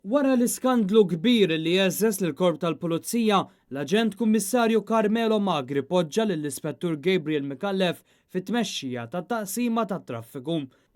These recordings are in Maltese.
Wara l-iskandlu kbir li jeżżes lill-Korp tal-Pulizija, l-Aġent Kummissarju Carmelo Magri poġġa lill-Ispettur Gabriel Mikallef fit-tmexxija tat-taqsima tat-traffiku.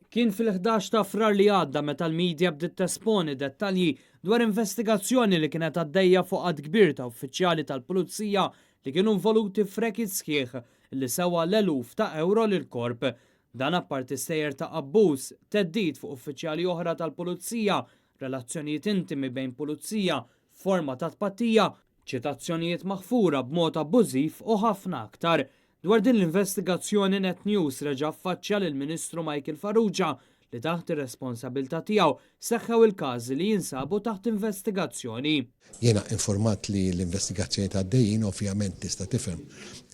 Kien fil-11 ta' frar li għadda meta l-medja bdiet tesponi dettalji dwar investigazzjoni li kienet għaddejja fuq għad kbir ta' uffiċjali tal-Pulizija li kienu involuti f'rekit sħiħ li sewa l-eluf ta' euro lill-Korp. Dan apparti stejjer ta' abbuż, teddid fuq uffiċjali oħra tal-Pulizija, relazzjonijiet intimi bejn pulizija, forma ta' tpattija, ċitazzjonijiet maħfura b'mod abbużiv u ħafna aktar. Dwar din l-investigazzjoni Net News reġa' affaċċja lill-Ministru Michael Farrugia li taħt ir-responsabilità tiegħu seħħew il-każi li jinsabu taħt investigazzjoni. Jiena informat li l-investigazzjoni ta' dejjin ovvjament tista' tifhem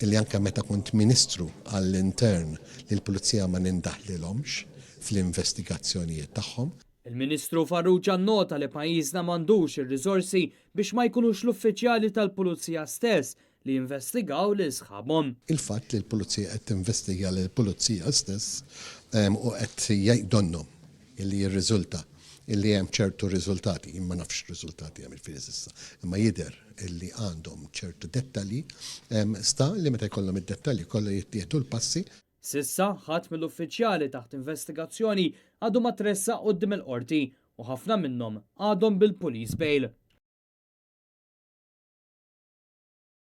li anke meta kont Ministru għall-Intern li l-Pulizija ma nindaħlilhomx fl-investigazzjonijiet tagħhom. Il-Ministru Farrugia nnota li pajjiżna m'għandux ir-riżorsi biex ma jkunux l-uffiċjali tal-Pulizija stess li jinvestigaw li sħabhom. Il-fatt li l-Pulizija qed tinvestiga l-Pulizija stess u qed jgħidonnhom illi jirriżulta illi hemm ċertu riżultati, imma nafx riżultati hemm il-filis issa, imma jidher illi għandhom ċertu dettalji sta li meta jkollhom id-dettalji kollha jittieħdu l-passi. Sissa ħadd mill-uffiċjali taħt investigazzjoni għadu ma tressa quddiem il-qorti u ħafna minnhom għadhom bil-police bail.